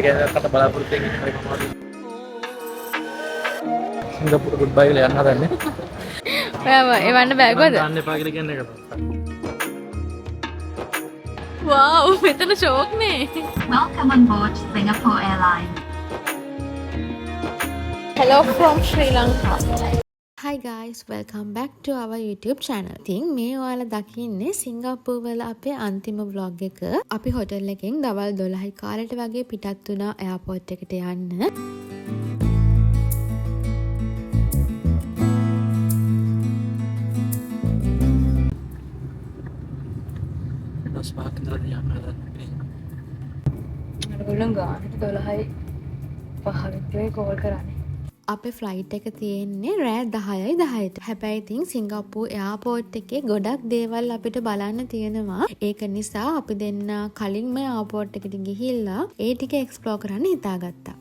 ලංකාවේ කැනකට බලාපොරොත්තු වෙන්නේ මම සිංගප්පූරු ගුඩ් බයි කියලා යන්න හදන්නේ. ඔයාව එවන්න බෑගොද? දාන්න එපා කියලා කියන එක. වව් මෙතන ෂෝක් නේ. Welcome on board Singapore Airlines. Hello from Sri Lanka. Hi guys, welcome back to our YouTube channel. ඉතින් මේ ඔයාලා දකින්නේ සිංගප්පූරු වල අපේ අන්තිම vlog එක. අපි හොටෙල් එකෙන් දවල් 12යි කාලෙට වගේ පිටත් වුණා එයාපෝට් එකට යන්න. අපේ ෆ්ලයිට් එක තියෙන්නේ රෑ 10යි 10ට. හැබැයි ඉතින් සිංගප්පූරු එයාපෝට් එකේ ගොඩක් දේවල් අපිට බලන්න තියෙනවා. ඒක නිසා අපි දෙන්න කලින්ම එයාපෝට් එකට ගිහිල්ලා ඒ ටික එක්ස්ප්ලෝර් කරන්න හිතාගත්තා.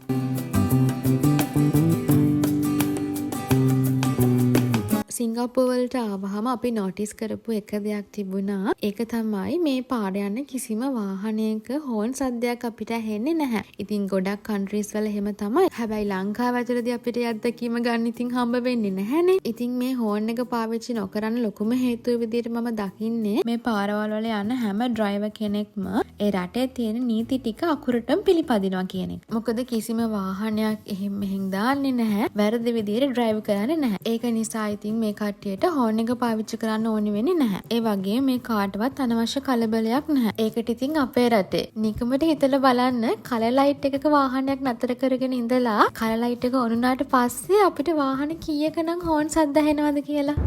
සිංගප්පූරු වලට ආවහම අපි නෝටිස් කරපු එක දෙයක් තිබුණා. ඒක තමයි මේ පාර යන කිසිම වාහනයක හෝන් සද්දයක් අපිට ඇහෙන්නේ නැහැ. ඉතින් ගොඩක් කන්ට්‍රීස් වල එහෙම තමයි. හැබැයි ලංකාව ඇතුළතදී අපිට අත්දැකීම ගන්න ඉතින් හම්බ වෙන්නේ නැහැනේ. ඉතින් මේ හෝන් එක පාවිච්චි නොකරන ලොකුම හේතුව විදිහට මම දකින්නේ මේ පාරවල් වල යන හැම ඩ්‍රයිවර් කෙනෙක්ම ඒ රටේ තියෙන නීති ටික අකුරටම පිළිපදිනවා කියන එක. මොකද කිසිම වාහනයක් එහෙම මෙහෙන් දාන්නේ නැහැ. වැරදි විදිහට ඩ්‍රයිව් කරන්නේ නැහැ. ඒක නිසා ඉතින් මේ කට්ටියට හෝන් එක පාවිච්චි කරන්න ඕනි වෙන්නේ නැහැ. ඒ වගේම මේ කාටවත් අනවශ්‍ය කලබලයක් නැහැ. ඒකට ඉතින් අපේ රටේ නිකමට හිතලා බලන්න කලර් ලයිට් එකක වාහනයක් නතර කරගෙන ඉඳලා කලර් ලයිට් එක ඔන් වුණාට පස්සේ අපිට වාහන කීයකනම් හෝන් සද්ද ඇහෙනවද කියලා.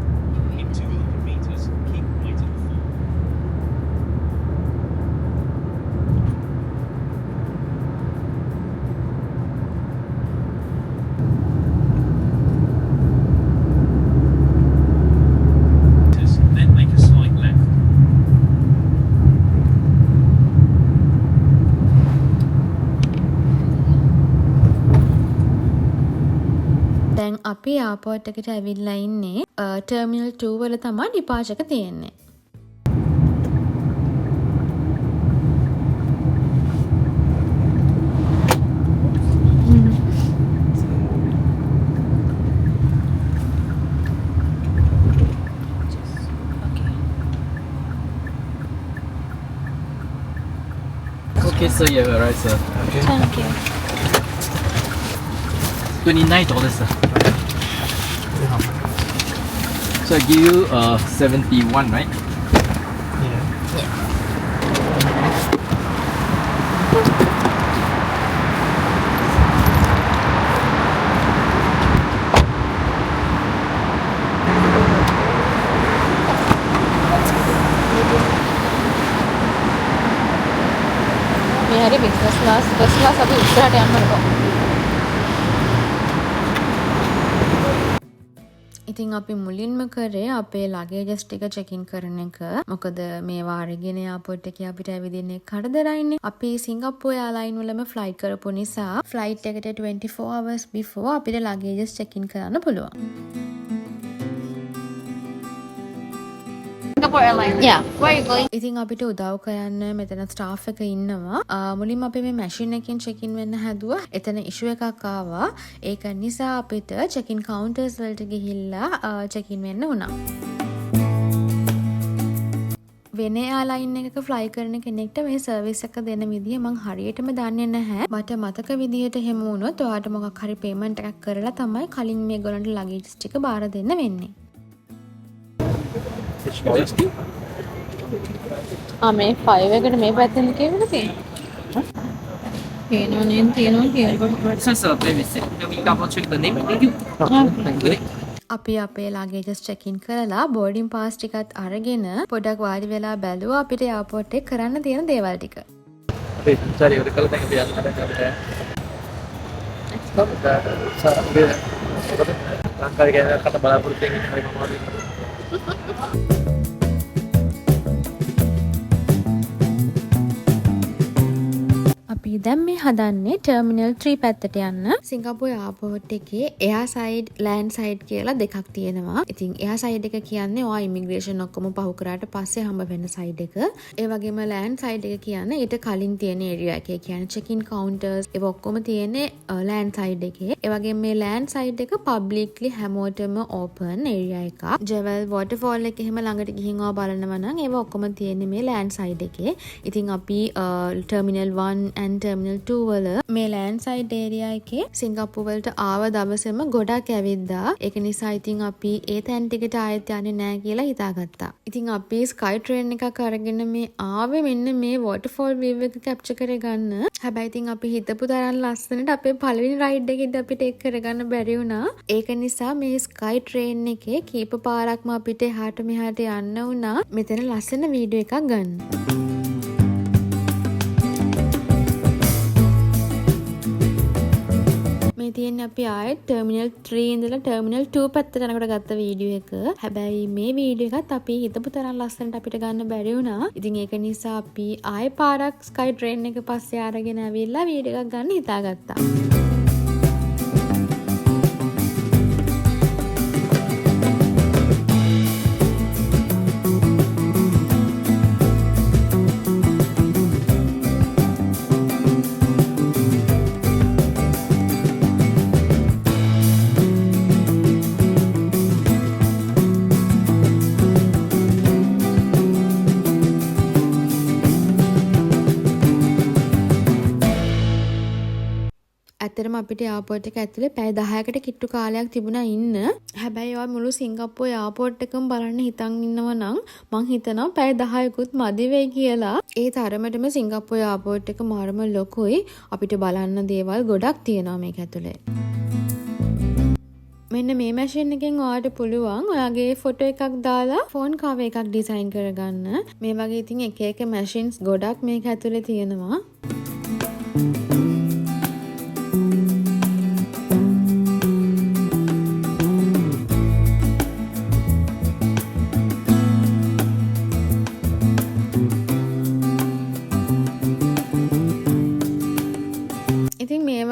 දැන් අපි එයාපෝට් එකට ඇවිල්ලා ඉන්නේ ටර්මිනල් 2 වල තමයි ඩිපාර්චර් එක තියෙන්නේ. Okay, so you have arrived, sir. Okay. Thank you. $29, sir. So I give you 71, right? මේ හරි බිස්නස් ක්ලාස් ෆස්ට් ක්ලාස් අපි ඉස්සරහට යන්න ඕන. ඉතින් අපි මුලින්ම කරේ අපේ ලගේජස් ටික චෙකින් කරන එක. මොකද මේවා අරගෙන එයාපෝට් එකේ අපිට ඇවිදින්නේ කරදරයිනේ. අපි සිංගප්පූරු එයාලයින් වලම ෆ්ලයිට් කරපු නිසා ෆ්ලයිට් එකට 24 hours before අපිට ලගේජස් චෙකින් කරන්න පුළුවන්. Yeah. Where are you going? ඉතින් අපිට උදව් කරන්න මෙතන ස්ටාෆ් එක ඉන්නවා. මුලින්ම අපි මේ මැෂින් එකෙන් චෙක් ඉන් වෙන්න හැදුවා. එතන ඉෂුව එකක් ආවා. ඒක නිසා අපිට චෙක් ඉන් කවුන්ටර්ස් වලට ගිහිල්ලා චෙක් ඉන් වෙන්න වුණා. වෙන එයාලයින් එකක ෆ්ලයි කරන කෙනෙක්ට මේ සර්විස් එක දෙන විදිය මං හරියටම දන්නේ නැහැ. මට මතක විදියට එහෙම වුණොත් ඔයාට මොකක් හරි පේමන්ට් එකක් කරලා තමයි කලින් මේගොල්ලන්ට ලගේජස් ටික බාර දෙන්න වෙන්නේ. මේ 5 එකට මේ පැත්තෙන් කියවෙන්නේ තියෙනවා. තියෙනවා නේද තියෙනවා කියලා. So, sir, let me see. Can we double check the name? Thank you. Thank you. අපි අපේ ලගේජස් චෙක් ඉන් කරලා බෝඩින් පාස් ටිකත් අරගෙන පොඩක් වාඩි වෙලා බැලුවා අපිට එයාපෝට් එකේ කරන්න තියෙන දේවල් ටික. අපි සංචාරය ඉවර කළා දැන් අපි යන්න හදන්නේ. ලංකාවේ කැනකට බලාපොරොත්තු වෙන්නේ හරි මම. අපි දැන් මේ හදන්නේ ටර්මිනල් 3 පැත්තට යන්න. සිංගප්පූර් එයාපෝට් එකේ එයා සයිඩ් ලෑන්ඩ් සයිඩ් කියලා දෙකක් තියෙනවා. ඉතින් එයා සයිඩ් එක කියන්නේ ඔයා ඉමිග්‍රේෂන් ඔක්කොම පහු කරාට පස්සේ හම්බ වෙන සයිඩ් එක. ඒ වගේම ලෑන්ඩ් සයිඩ් එක කියන්නේ ඊට කලින් තියෙන ඒරියා එකේ කියන්නේ චෙක් ඉන් කවුන්ටර්ස් ඒව ඔක්කොම තියෙන්නේ ලෑන්ඩ් සයිඩ් එකේ. ඒ වගේම මේ ලෑන්ඩ් සයිඩ් එක පබ්ලික්ලි හැමෝටම ඕපන් ඒරියා එකක්. ජෙවල් වෝටර්ෆෝල් එක එහෙම ළඟට ගිහින් ඔයා බලනවා නම් ඒව ඔක්කොම තියෙන්නේ මේ ලෑන්ඩ් සයිඩ් එකේ. ඉතින් අපි ටර්මිනල් 1 and ටර්මිනල් 2 වල මේ ලෑන්ඩ් සයිඩ් ඒරියා එකේ සිංගප්පූර් වලට ආව දවසේම ගොඩක් ඇවිද්දා. ඒක නිසා ඉතින් අපි ඒ තැන් ටිකට ආයෙත් යන්නේ නැහැ කියලා හිතාගත්තා. ඉතින් අපි ස්කයි ට්‍රේන් එකක් අරගෙන මේ ආවේ මෙන්න මේ වෝටර්ෆෝල් වීව් එක කැප්චර් කරගන්න. හැබැයි ඉතින් අපි හිතපු තරම් ලස්සනට අපේ පළවෙනි රයිඩ් එකේදී අපිට ඒක කරගන්න බැරි වුණා. ඒක නිසා මේ ස්කයි ට්‍රේන් එකේ කීප පාරක්ම අපිට එහාට මෙහාට යන්න වුණා. මෙතන ලස්සන වීඩියෝ එකක් ගන්න. මේ තියෙන්නේ අපි ආයෙත් ටර්මිනල් 3 ඉඳලා ටර්මිනල් 2 පැත්තට යනකොට ගත්ත වීඩියෝ එක. හැබැයි මේ වීඩියෝ එකත් අපි හිතපු තරම් ලස්සනට අපිට ගන්න බැරි වුණා. ඉතින් ඒක නිසා අපි ආයෙ පාරක් ස්කයි ට්‍රේන් එක පස්සේ අරගෙන ආවිල්ලා වීඩියෝ එකක් ගන්න හිතාගත්තා. ඇත්තටම අපිට එයාපෝට් එක ඇතුලේ පැය 10කට කිට්ටු කාලයක් තිබුණා ඉන්න. හැබැයි ඔයා මුළු සිංගප්පූර් එයාපෝට් එකම බලන්න හිතන් ඉන්නව නම් මං හිතනවා පැය 10කුත් මදි වෙයි කියලා. ඒ තරමටම සිංගප්පූර් එයාපෝට් එක මාරම ලොකුයි. අපිට බලන්න දේවල් ගොඩක් තියෙනවා මේක ඇතුලේ. මෙන්න මේ මැෂින් එකෙන් ඔයාට පුළුවන් ඔයාගේ ෆොටෝ එකක් දාලා ෆෝන් කවර් එකක් ඩිසයින් කරගන්න. මේ වගේ ඉතින් එක එක මැෂින්ස් ගොඩක් මේක ඇතුලේ තියෙනවා.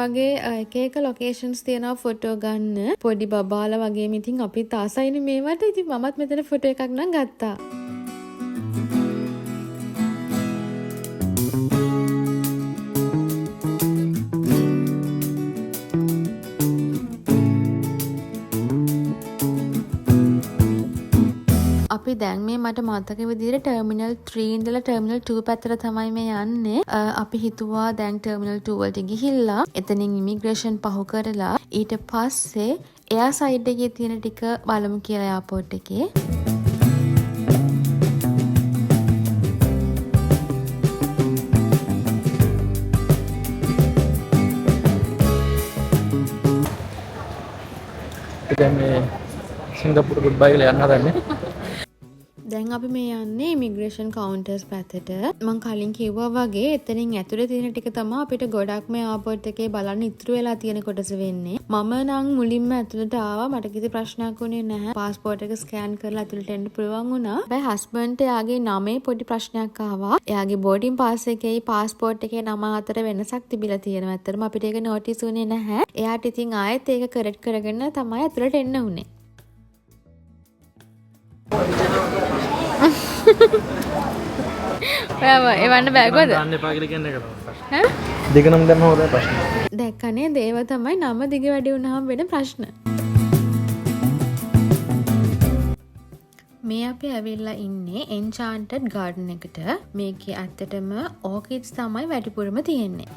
වගේ එක එක ලොකේෂන්ස් තියෙනවා ෆොටෝ ගන්න. පොඩි බබාලා වගේම ඉතින් අපිත් ආසයිනේ මේවට. ඉතින් මමත් මෙතන ෆොටෝ එකක් නම් ගත්තා. අපි දැන් මේ මට මතක විදිහට ටර්මිනල් 3 ඉඳලා ටර්මිනල් 2 පැත්තට තමයි මේ යන්නේ. අපි හිතුවා දැන් ටර්මිනල් 2 වලට ගිහිල්ලා එතනින් ඉමිග්‍රේෂන් පහු කරලා ඊට පස්සේ එයා සයිඩ් එකේ තියෙන ටික බලමු කියලා එයාපෝට් එකේ. දැන් මේ සිංගප්පූර් ගුඩ් බයි කියලා යන්න හදන්නේ. දැන් අපි මේ යන්නේ ඉමිග්‍රේෂන් කවුන්ටර්ස් පැත්තට. මම කලින් කිව්වා වගේ එතනින් ඇතුලේ තියෙන ටික තමයි අපිට ගොඩක් මේ එයාපෝට් එකේ බලන්න ඉතුරු වෙලා තියෙන කොටස වෙන්නේ. මම නම් මුලින්ම ඇතුලට ආවා. මට කිසි ප්‍රශ්නයක් වුණේ නැහැ. පාස්පෝර්ට් එක ස්කෑන් කරලා ඇතුලට එන්න පුළුවන් වුණා. හැබැයි හස්බන්ඩ්ට එයාගේ නමේ පොඩි ප්‍රශ්නයක් ආවා. එයාගේ බෝඩින් පාස් එකේයි පාස්පෝර්ට් එකේ නම අතර වෙනසක් තිබිලා තියෙනවා. ඇත්තටම අපිට ඒක නෝටිස් වුණේ නැහැ. එයාට ඉතින් ආයෙත් ඒක කරෙක්ට් කරගෙන තමයි ඇතුලට එන්න උනේ. ඔයාව එවන්න බෑගොද? දාන්න එපා කියලා කියන්නේ ඒක තමයි. දෙකනම දැම්ම හොරයි ප්‍රශ්න. දැක්කනේ දේව තමයි නම දිග වැඩි වුණාම වෙන ප්‍රශ්න. මේ අපි ඇවිල්ලා ඉන්නේ එන්චාන්ටඩ් ගාඩන් එකට. මේකේ ඇත්තටම ඕකිඩ්ස් තමයි වැඩිපුරම තියෙන්නේ.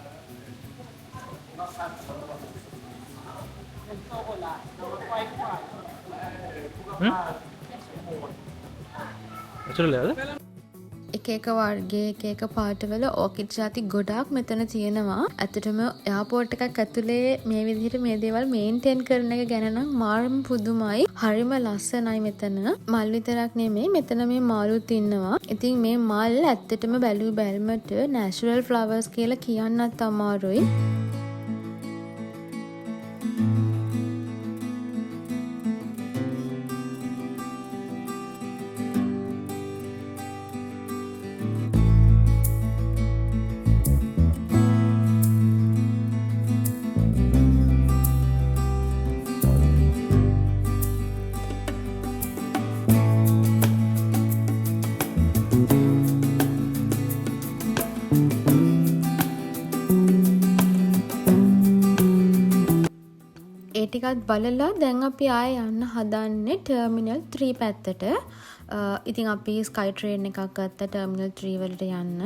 එක එක වර්ගයේ එක එක පාටවල ඕකිඩ් ජාති ගොඩාක් මෙතන තියෙනවා. ඇත්තටම එයාපෝට් එකක් ඇතුලේ මේ විදිහට මේ දේවල් මේන්ටේන් කරන එක ගැන නම් මාරම පුදුමයි. හරිම ලස්සනයි මෙතන. මල් විතරක් නෙමෙයි මෙතන මේ මාළුත් ඉන්නවා. ඉතින් මේ මල් ඇත්තටම බැලු බැලමට නැචරල් ෆ්ලවර්ස් කියලා කියන්නත් අමාරුයි. ටිකත් බලලා දැන් අපි ආයෙ යන්න හදන්නේ ටර්මිනල් 3 පැත්තට. ඉතින් අපි ස්කයි ට්‍රේන් එකක් ගත්තා ටර්මිනල් 3 වලට යන්න.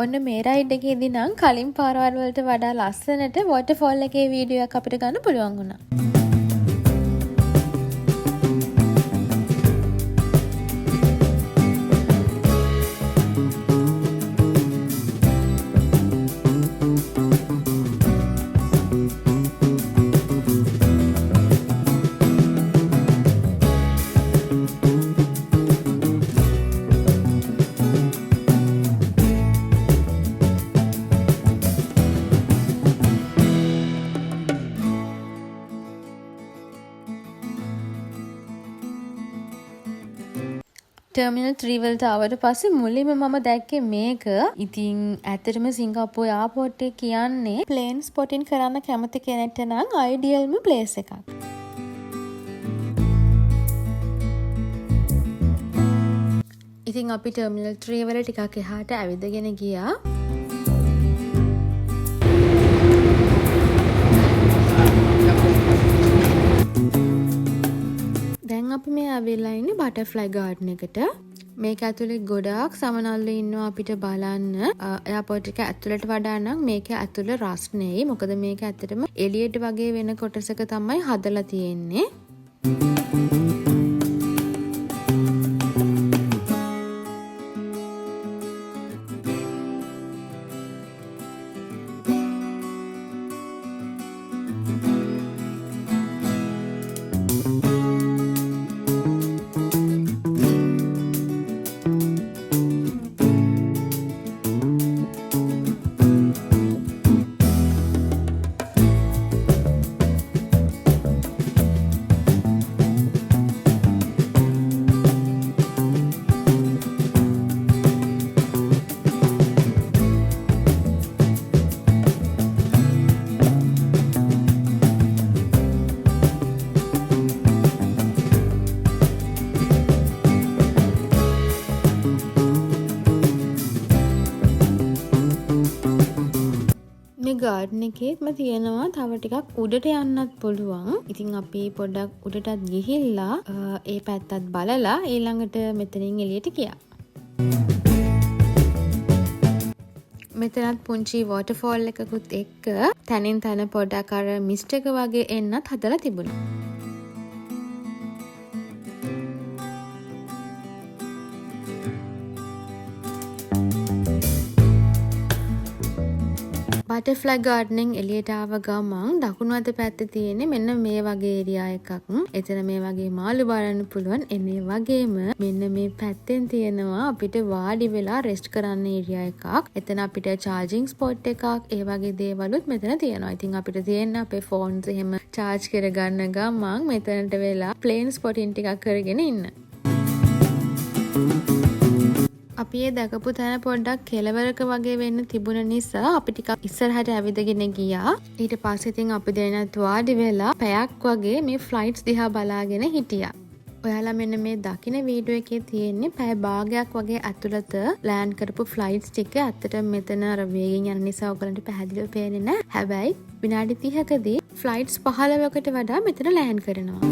ඔන්න මේ රයිඩ් එකේදී නම් කලින් පාරවල් වලට වඩා ලස්සනට වොටර්ෆෝල් එකේ වීඩියෝ එකක් අපිට ගන්න පුළුවන් වුණා. ටර්මිනල් 3 වලට ආවට පස්සේ මුලින්ම මම දැක්කේ මේක. ඉතින් ඇත්තටම සිංගප්පූරු එයාපෝට් එක කියන්නේ ප්ලේන් ස්පොටින් කරන්න කැමති කෙනෙක්ට නම් අයිඩියල්ම ප්ලේස් එකක්. ඉතින් අපි ටර්මිනල් 3 වල ටිකක් එහාට ඇවිදගෙන ගියා. දැන් අපි මේ ආවිල්ලා ඉන්නේ බටර්ෆ්ලයි ගාඩන් එකට. මේක ඇතුලේ ගොඩාක් සමනල්ලු ඉන්නවා අපිට බලන්න. එයාපෝට් එක ඇතුලට වඩා නම් මේක ඇතුලේ රස්නේ. මොකද මේක ඇත්තටම එළියට වගේ වෙන කොටසක තමයි හදලා තියෙන්නේ. ගාඩන් එකේම තියෙනවා තව ටිකක් උඩට යන්නත් පුළුවන්. ඉතින් අපි පොඩ්ඩක් උඩටත් ගිහිල්ලා ඒ පැත්තත් බලලා ඊළඟට මෙතනින් එළියට ගියා. මෙතනත් පුංචි වොටර්ෆෝල් එකකුත් එක්ක තනින් තන පොඩ්ඩක් අර මිස්ට් එක වගේ එන්නත් හදලා තිබුණා. බටර්ෆ්ලයි ගාඩනින් එළියට ආව ගමන් දකුණු අත පැත්තේ තියෙන්නේ මෙන්න මේ වගේ ඒරියා එකක්. එතන මේ වගේ මාළු බලන්න පුළුවන්. එන්නේ වගේම මෙන්න මේ පැත්තෙන් තියෙනවා අපිට වාඩි වෙලා රෙස්ට් කරන්න ඒරියා එකක්. එතන අපිට චාර්ජින් ස්පොට් එකක් ඒ වගේ දේවලුත් මෙතන තියෙනවා. ඉතින් අපිට තියෙන අපේ ෆෝන්ස් එහෙම චාර්ජ් කරගන්න ගමන් මෙතනට වෙලා ප්ලේන් ස්පොටින් ටිකක් කරගෙන ඉන්න. අපි ඒ දැකපු තැන පොඩ්ඩක් කෙළවරක වගේ වෙන්න තිබුණ නිසා අපි ටිකක් ඉස්සරහට ඇවිදගෙන ගියා. ඊට පස්සේ ඉතින් අපි දෙන්නත් වාඩි වෙලා පැයක් වගේ මේ ෆ්ලයිට්ස් දිහා බලාගෙන හිටියා. ඔයාලා මෙන්න මේ දකින වීඩියෝ එකේ තියෙන්නේ පැය භාගයක් වගේ ඇතුළත ලෑන්ඩ් කරපු ෆ්ලයිට්ස් ටික. ඇත්තටම මෙතන අර වේගෙන් යන නිසා ඔයගලන්ට පැහැදිලිව පේන්නේ නැහැ. හැබැයි විනාඩි 30කදී ෆ්ලයිට්ස් 15කට වඩා මෙතන ලෑන්ඩ් කරනවා.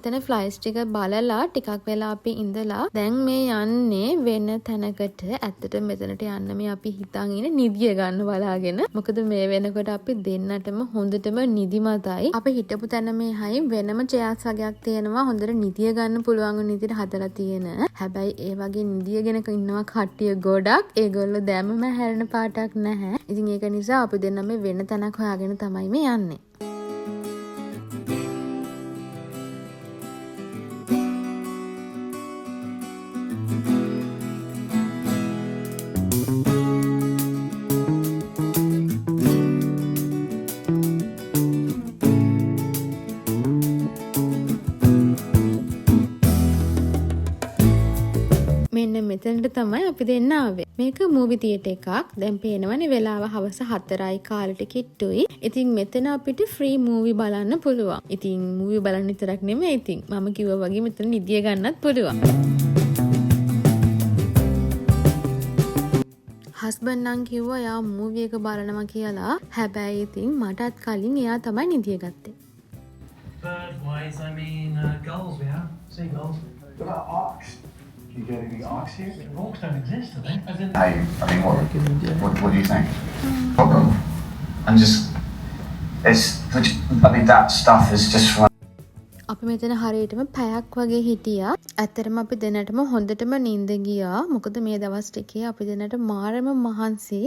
මෙතන ෆ්ලයිට්ස් ටික බලලා ටිකක් වෙලා අපි ඉඳලා දැන් මේ යන්නේ වෙන තැනකට. ඇත්තට මෙතනට යන්න මේ අපි හිතන් ඉන්නේ නිදිය ගන්න බලාගෙන. මොකද මේ වෙනකොට අපි දෙන්නටම හොඳටම නිදිමතයි. අපි හිටපු තැන මේ හයි වෙනම චෙයාර්ස් වගේක් තියෙනවා. හොඳට නිදිය ගන්න පුළුවන් විදිහට හදලා තියෙන. හැබැයි ඒ වගේ නිදියගෙන ඉන්නවා කට්ටිය ගොඩක්. ඒගොල්ලෝ දැම්මම හැරෙන පාටක් නැහැ. ඉතින් ඒක නිසා අපි දෙන්න මේ වෙන තැනක් හොයාගෙන තමයි මේ යන්නේ. මෙන්න මෙතනට තමයි අපි දෙන්න ආවේ. මේක මූවි තියේටර් එකක්. දැන් පේනවනේ වෙලාව හවස 4යි කාලෙට කිට්ටුයි. ඉතින් මෙතන අපිට ෆ්‍රී මූවි බලන්න පුළුවන්. ඉතින් මූවි බලන්න විතරක් නෙමෙයි ඉතින් මම කිව්වා වගේ මෙතන නිදිය ගන්නත් පුළුවන්. හස්බන්ඩ් නම් කිව්වා යා මූවි එක බලනවා කියලා. හැබැයි ඉතින් මටත් කලින් එයා තමයි නිදිය ගත්තේ. Bird-wise, I mean gulls we have. Seagulls. What about auks? Do you get any auks here? Auks don't exist, do they? As in... I mean, what do you think? I'm just, I mean, that stuff is just from... අපි මෙතන හරියටම පැයක් වගේ හිටියා. ඇත්තටම අපි දෙන්නටම හොඳටම නිින්ද ගියා. මොකද මේ දවස් ටිකේ අපි දෙන්නට මාරම මහන්සි.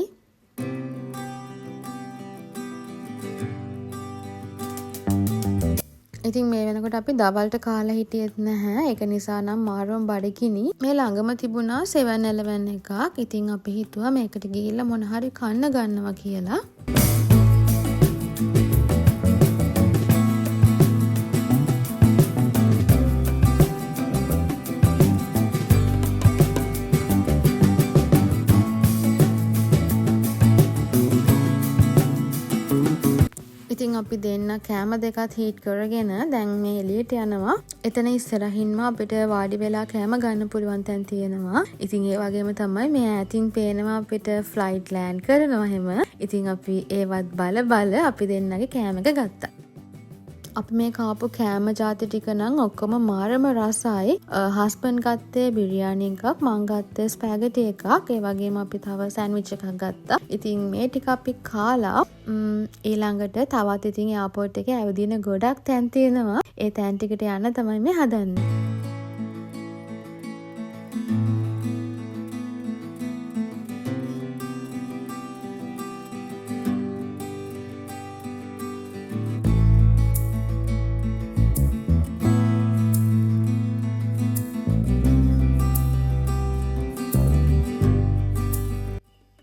ඉතින් මේ වෙනකොට අපි දවල්ට කාලා හිටියෙත් නැහැ. ඒක නිසා නම් මාරම බඩගිනි. මේ ළඟම තිබුණා 7-Eleven එකක්. ඉතින් අපි හිතුවා මේකට ගිහිල්ලා මොන හරි කන්න ගන්නවා කියලා. ඉතින් අපි දෙන්න කෑම දෙකත් හීට් කරගෙන දැන් මේ එළියට යනවා. එතන ඉස්සරහින්ම අපිට වාඩි වෙලා කෑම ගන්න පුළුවන් තැන් තියෙනවා. ඉතින් ඒ වගේම තමයි මේ ඈතින් පේනවා අපිට ෆ්ලයිට් ලෑන්ඩ් කරනවා හැම. ඉතින් අපි ඒවත් බල අපි දෙන්නගේ කෑම එක ගත්තා. අපි මේ කාපු කෑම ජාති ටික නම් ඔක්කොම මාරම රසයි. හස්බන්ඩ් ගත්තේ බිරියානි එකක්, මං ගත්තේ ස්පැගටි එකක්. ඒ වගේම අපි තව සෑන්ඩ්විච් එකක් ගත්තා. ඉතින් මේ ටික අපි කාලා ඊළඟට තවත් ඉතින් එයාපෝට් එකේ ඇවිදින ගොඩක් තැන් තියෙනවා. ඒ තැන් ටිකට යන්න තමයි මේ හදන්නේ.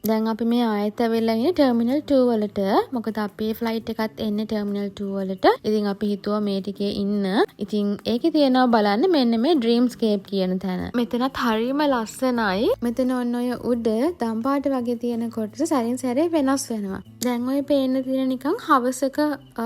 දැන් අපි මේ ආයෙත් ඇවිල්ලා ඉන්නේ ටර්මිනල් 2 වලට. මොකද අපේ ෆ්ලයිට් එකත් එන්නේ ටර්මිනල් 2 වලට. ඉතින් අපි හිතුවා මේ ටිකේ ඉන්න. ඉතින් ඒකේ තියෙනවා බලන්න මෙන්න මේ ඩ්‍රීම්ස්කේප් කියන තැන. මෙතනත් හරියම ලස්සනයි. මෙතන ඔන්න ඔය උඩ දම්පාට වගේ තියෙන කොටස සැරින් සැරේ වෙනස් වෙනවා. දැන් ඔය පේන්න තියෙන නිකන් හවසක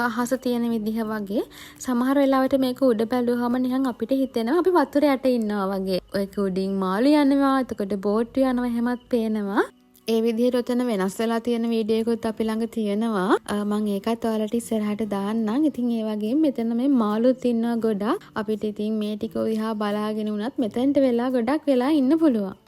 අහස තියෙන විදිහ වගේ. සමහර වෙලාවට මේක උඩ බැලුවම නිකන් අපිට හිතෙනවා අපි වතුර යට ඉන්නවා වගේ. ඔයක උඩින් මාළු යනවා, එතකොට බෝට් යනවා එහෙමත් පේනවා. ඒ විදිහට ඔතන වෙනස් වෙලා තියෙන වීඩියෝ එකකුත් අපි ළඟ තියෙනවා. මම ඒකත් ඔයාලට ඉස්සරහට දාන්නම්. ඉතින් ඒ වගේම මෙතන මේ මාළුත් ඉන්නවා ගොඩක්. අපිට ඉතින් මේ ටික දිහා බලාගෙන උනත් මෙතනට වෙලා ගොඩක් වෙලා ඉන්න පුළුවන්.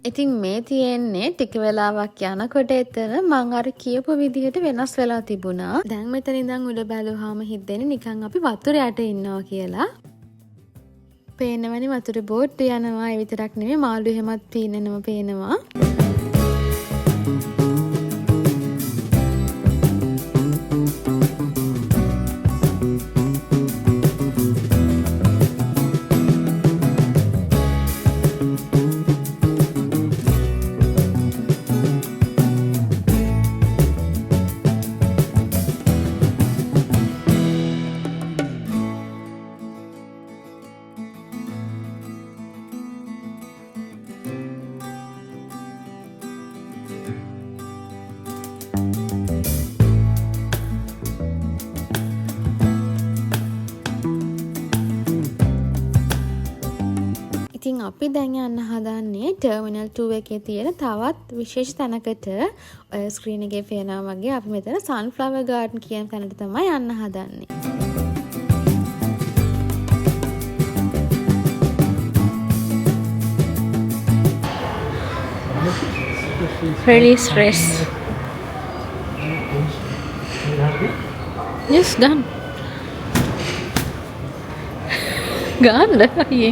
ඉතින් මේ තියෙන්නේ ටික වෙලාවක් යනකොට එතන මං අර කියපු විදිහට වෙනස් වෙලා තිබුණා. දැන් මෙතන ඉඳන් උඩ බැලුවාම හිතෙන්නේ නිකන් අපි වතුර යට ඉන්නවා කියලා. පේනවනේ වතුර බෝට් යනවා. ඒ විතරක් නෙමෙයි මාළු එහෙමත් පීනනවා පේනවා. අපි දැන් යන්න හදන්නේ ටර්මිනල් 2 එකේ තියෙන තවත් විශේෂ තැනකට. ඔය ස්ක්‍රීන් එකේ පේනවා වගේ අපි මෙතන සන්ෆ්ලවර් ගාඩන් කියන තැනට තමයි යන්න හදන්නේ. Really stress. Yes, done. ගාන්න අයියේ.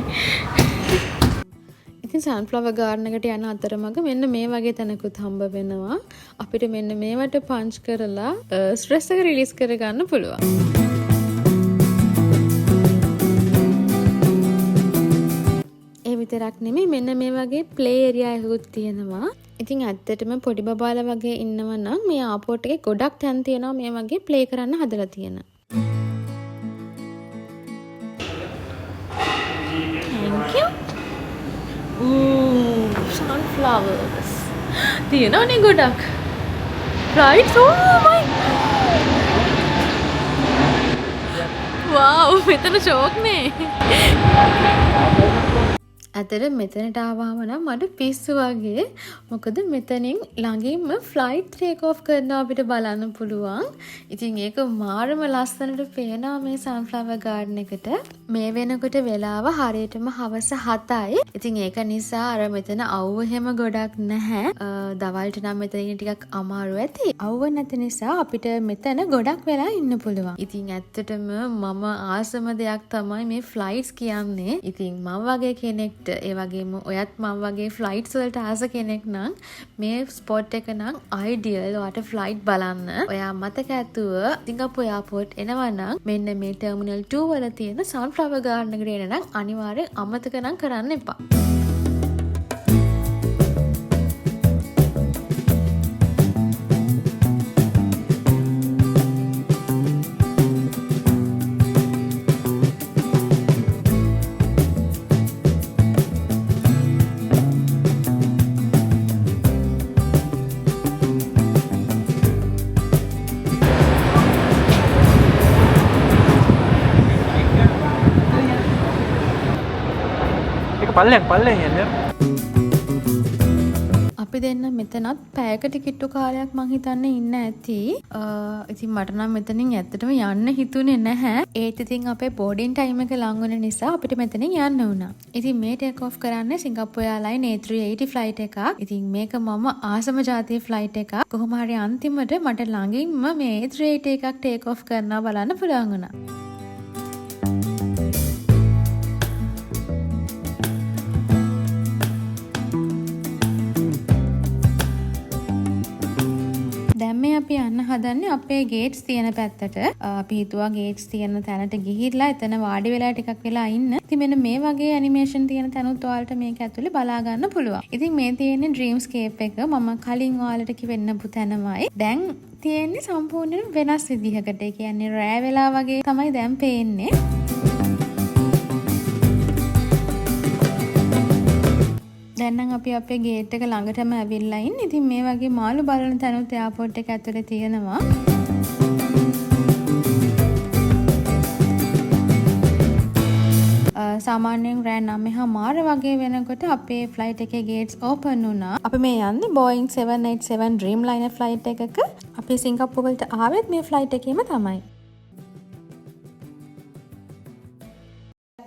ඉතින් සන්ෆ්ලවර් ගාඩන් එකට යන අතරමඟ මෙන්න මේ වගේ තැනකුත් හම්බ වෙනවා. අපිට මෙන්න මේවට පංච් කරලා ස්ට්‍රෙස් එක රිලීස් කරගන්න පුළුවන්. ඒ විතරක් නෙමෙයි මෙන්න මේ වගේ ප්ලේ ඒරියා එකකුත් තියෙනවා. ඉතින් ඇත්තටම පොඩි බබාලා වගේ ඉන්නවා නම් මේ ආපෝට් එකේ ගොඩක් තැන් තියෙනවා මේ වගේ ප්ලේ කරන්න හදලා තියෙන. Thank you. Ooh, sunflowers. තියෙනවනේ ගොඩක්. Right? Oh my. Wow, මෙතන ෂෝක් නේ. අතර මෙතනට ආවම නම් මට පිස්සු වගේ. මොකද මෙතනින් ළඟින්ම ෆ්ලයිට් ටේක් ඔෆ් කරනවා අපිට බලන්න පුළුවන්. ඉතින් ඒක මාරම ලස්සනට පේනවා මේ සන්ෆ්ලවර් ගාඩන් එකට. මේ වෙනකොට වෙලාව හරියටම හවස 7යි. ඉතින් ඒක නිසා අර මෙතන අවුව හැම ගොඩක් නැහැ. දවල්ට නම් මෙතන ටිකක් අමාරු ඇති. අවුව නැති නිසා අපිට මෙතන ගොඩක් වෙලා ඉන්න පුළුවන්. ඉතින් ඇත්තටම මම ආසම දෙයක් තමයි මේ ෆ්ලයිට්ස් කියන්නේ. ඉතින් මම වගේ කෙනෙක් ඒ වගේම ඔයත් මම වගේ ෆ්ලයිට්ස් වලට ආස කෙනෙක් නම් මේ ස්පොට් එක නම් අයිඩියල්. ඔයාට ෆ්ලයිට් බලන්න. ඔයා මතක ඇතුව සිංගප්පූර් එයාපෝට් එනවා නම් මෙන්න මේ ටර්මිනල් 2 වල තියෙන සන්ෆ්ලවර් ගාඩන් එකට එන නම් අනිවාර්යෙන් අමතක නම් කරන්න එපා. පල්ලෙන් යන්න. අපි දෙන්න මෙතනත් පැයකට කිට්ටු කාලයක් මං හිතන්නේ ඉන්න ඇති. ඉතින් මට නම් මෙතනින් ඇත්තටම යන්න හිතුනේ නැහැ. ඒත් ඉතින් අපේ බෝඩින් ටයිම් එක ලඟ වුණ නිසා අපිට මෙතනින් යන්න වුණා. ඉතින් මේ ටේක් ඔෆ් කරන්නේ සිංගප්පූර් එයාර්ලයින් A380 ෆ්ලයිට් එකක්. ඉතින් මේක මම ආසම ජාතියේ ෆ්ලයිට් එකක්. කොහොම හරි අන්තිමට මට ළඟින්ම මේ A380 එකක් ටේක් ඔෆ් කරනවා බලන්න පුළුවන් වුණා. දැන් මේ අපි යන්න හදන්නේ අපේ ගේට්ස් තියෙන පැත්තට. අපි හිතුවා ගේට්ස් තියෙන තැනට ගිහිල්ලා එතන වාඩි වෙලා ටිකක් වෙලා ඉන්න. ඉතින් මෙන්න මේ වගේ ඇනිමේෂන් තියෙන තැනුත් ඔයාලට මේක ඇතුලේ බලා ගන්න පුළුවන්. ඉතින් මේ තියෙන්නේ ඩ්‍රීම්ස්කේප් එක. මම කලින් ඔයාලට කිව්වෙන්නපු තැනමයි. දැන් තියෙන්නේ සම්පූර්ණයෙන් වෙනස් විදිහකට. ඒ කියන්නේ රෑ වෙලා වගේ තමයි දැන් පේන්නේ. දැන් නම් අපි අපේ ගේට් එක ළඟටම ඇවිල්ලා ඉන්නේ. ඉතින් මේ වගේ මාළු බලන තැනුත් එයාපෝට් එක ඇතුලේ තියෙනවා. සාමාන්‍යයෙන් රෑ 9:00 වගේ වෙනකොට අපේ ෆ්ලයිට් එකේ ගේට්ස් ඕපන් වුණා. අපි මේ යන්නේ Boeing 787 Dreamliner ෆ්ලයිට් එකක. අපි සිංගප්පූර් වලට ආවෙත් මේ ෆ්ලයිට් එකේම තමයි.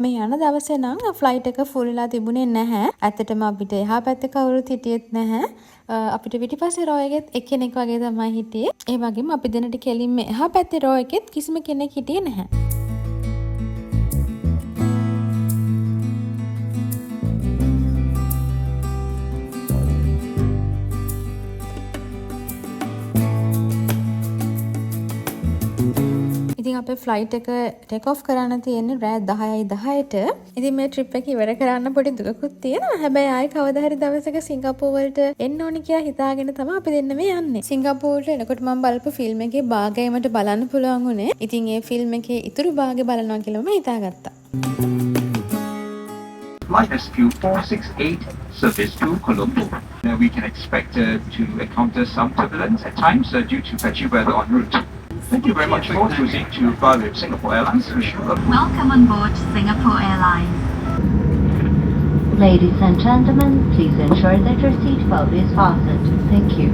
මේ යන දවසේ නම් ෆ්ලයිට් එක ෆුල් වෙලා තිබුණේ නැහැ. ඇත්තටම අපිට එහා පැත්තේ කවුරුත් හිටියෙත් නැහැ. අපිට පිටිපස්සේ රෝ එකෙත් එක්කෙනෙක් වගේ තමයි හිටියේ. ඒ වගේම අපි දෙන්නට කෙලින්ම එහා පැත්තේ රෝ එකෙත් කිසිම කෙනෙක් හිටියේ නැහැ. ඉතින් අපේ ෆ්ලයිට් එක ටේක් ඔෆ් කරන්න තියෙන්නේ රෑ 10:10ට. ඉතින් මේ ට්‍රිප් එක ඉවර කරන්න පොඩි දුකකුත් තියෙනවා. හැබැයි ආයේ කවදා හරි දවසක සිංගප්පූර් වලට එන්න ඕනි කියලා හිතාගෙන තමයි අපි දෙන්න මේ යන්නේ. සිංගප්පූර්ට එනකොට මම බලපු ෆිල්ම් එකේ භාගය මට බලන්න පුළුවන් වුණේ. ඉතින් ඒ ෆිල්ම් එකේ ඉතුරු භාගය බලනවා කියලා මම හිතාගත්තා. Flight SQ468, service to Colombo. We can expect to encounter some turbulence at times due to patchy weather en route. Thank you very much for choosing to fly with Singapore Airlines. Wish you luck. Welcome on board Singapore Airlines. Ladies and gentlemen, please ensure that your seatbelt is fastened. Thank you.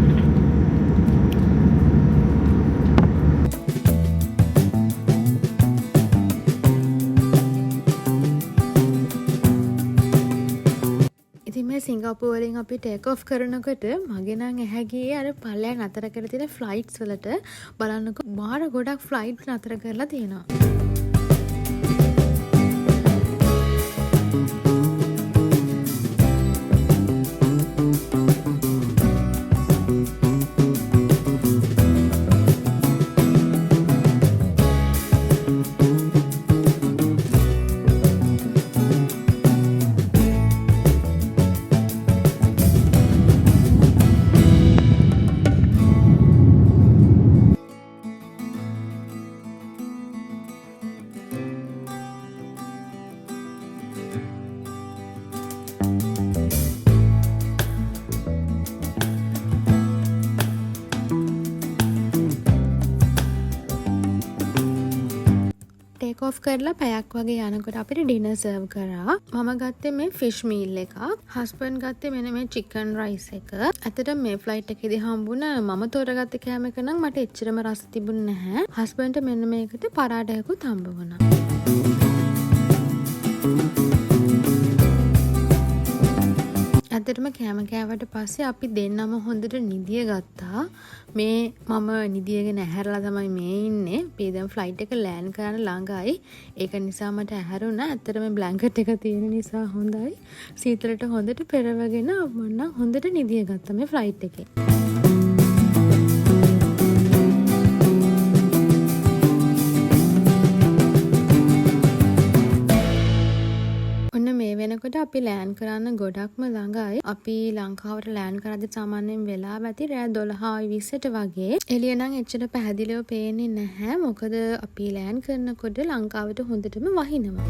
ඉතින් මේ සිංගප්පූරු වලින් අපි take of කරනකොට මගේ නම් ඇහැ ගියේ අර පල්ලෙන් නතර කරලා තියෙන ෆ්ලයිට්ස් වලට බලන්නකො මාර ගොඩක් ෆ්ලයිට් නතර කරලා තියෙනවා. ටේක් ඔෆ් කරලා පැයක් වගේ යනකොට අපිට ඩිනර් සර්ව් කරා. මම ගත්තේ මේ ෆිෂ් මීල් එකක්. හස්බන්ඩ් ගත්තේ මෙන්න මේ චිකන් රයිස් එක. ඇත්තට මේ ෆ්ලයිට් එකේදී හම්බුණ මම තෝරගත්ත කෑම එක නම් මට එච්චරම රස තිබුණේ නැහැ. හස්බන්ඩ්ට මෙන්න මේකට පරාටයකුත් හම්බ වුණා. ඇත්තටම කෑම කෑවට පස්සේ අපි දෙන්නම හොඳට නිදිය ගත්තා. මේ මම නිදියගෙන ඇහැරලා තමයි මේ ඉන්නේ. අපි දැන් ෆ්ලයිට් එක ලෑන්ඩ් කරන්න ළඟයි. ඒක නිසා මට ඇහැරුණා. ඇත්තටම බ්ලැන්කට් එක තියෙන නිසා හොඳයි. සීතලට හොඳට පෙරවගෙන මම හොඳට නිදිය ගත්තා මේ ෆ්ලයිට් එකේ. වෙනකොට අපි ලෑන්ඩ් කරන්න ගොඩක්ම ළඟයි. අපි ලංකාවට ලෑන්ඩ් කරද්දි සාමාන්‍යයෙන් වෙලාව ඇති රෑ 12:20ට වගේ. එළිය නම් එච්චර පැහැදිලිව පේන්නේ නැහැ. මොකද අපි ලෑන්ඩ් කරනකොට ලංකාවට හොඳටම වහිනවා.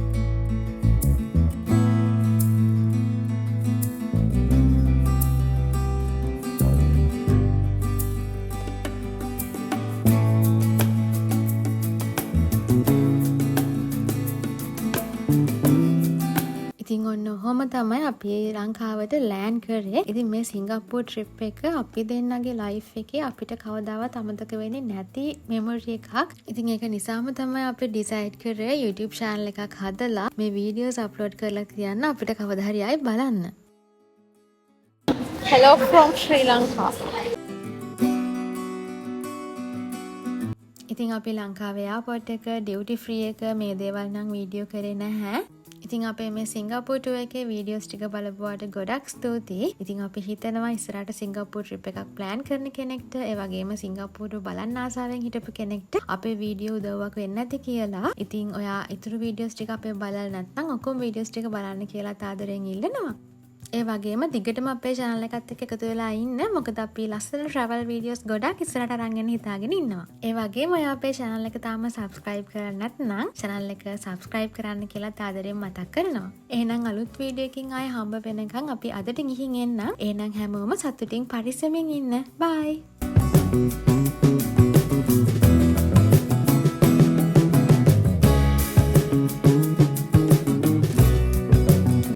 ඉතින් ඔන්න ඔහොම තමයි අපි ලංකාවට ලෑන්ඩ් කරේ. ඉතින් මේ සිංගප්පූර් ට්‍රිප් එක අපි දෙන්නගේ ලයිෆ් එකේ අපිට කවදාවත් අමතක වෙන්නේ නැති මෙමරි එකක්. ඉතින් ඒක නිසාම තමයි අපි ඩිසයිඩ් කරේ YouTube channel එකක් හදලා මේ වීඩියෝස් අප්ලෝඩ් කරලා තියන්න අපිට කවදා හරි ආයි බලන්න. Hello from Sri Lanka. ඉතින් අපි ලංකාවේ එයාපෝට් එක ඩියුටි ෆ්‍රී එක මේ දේවල් නම් වීඩියෝ කරේ නැහැ. ඉතින් අපේ මේ සිංගප්පූර් ටුවර් එකේ වීඩියෝස් ටික බලපුවාට ගොඩක් ස්තුතියි. ඉතින් අපි හිතනවා ඉස්සරහට සිංගප්පූර් ට්‍රිප් එකක් ප්ලෑන් කරන කෙනෙක්ට, ඒ වගේම සිංගප්පූරු බලන්න ආසාවෙන් හිටපු කෙනෙක්ට අපේ වීඩියෝ උදව්වක් වෙන්න ඇති කියලා. ඉතින් ඔයා ඊතුරු වීඩියෝස් ටික අපේ බලලා නැත්නම් ඔක්කොම වීඩියෝස් ටික බලන්න කියලා ආදරෙන් ඉල්ලනවා. ඒ වගේම දිගටම අපේ channel එකත් එක්ක එකතු වෙලා ඉන්න. මොකද අපි ලස්සන travel videos ගොඩක් ඉස්සරහට අරන් යන්න හිතාගෙන ඉන්නවා. ඒ වගේම ඔයා අපේ channel එක තාම subscribe කරලා නැත්නම් channel එක subscribe කරන්න කියලා ආදරෙන් මතක් කරනවා. එහෙනම් අලුත් වීඩියෝ එකකින් ආයෙ හම්බ වෙනකන් අපි අදට ගිහින් එන්න. එහෙනම් හැමෝම සතුටින් පරිස්සමෙන් ඉන්න. bye.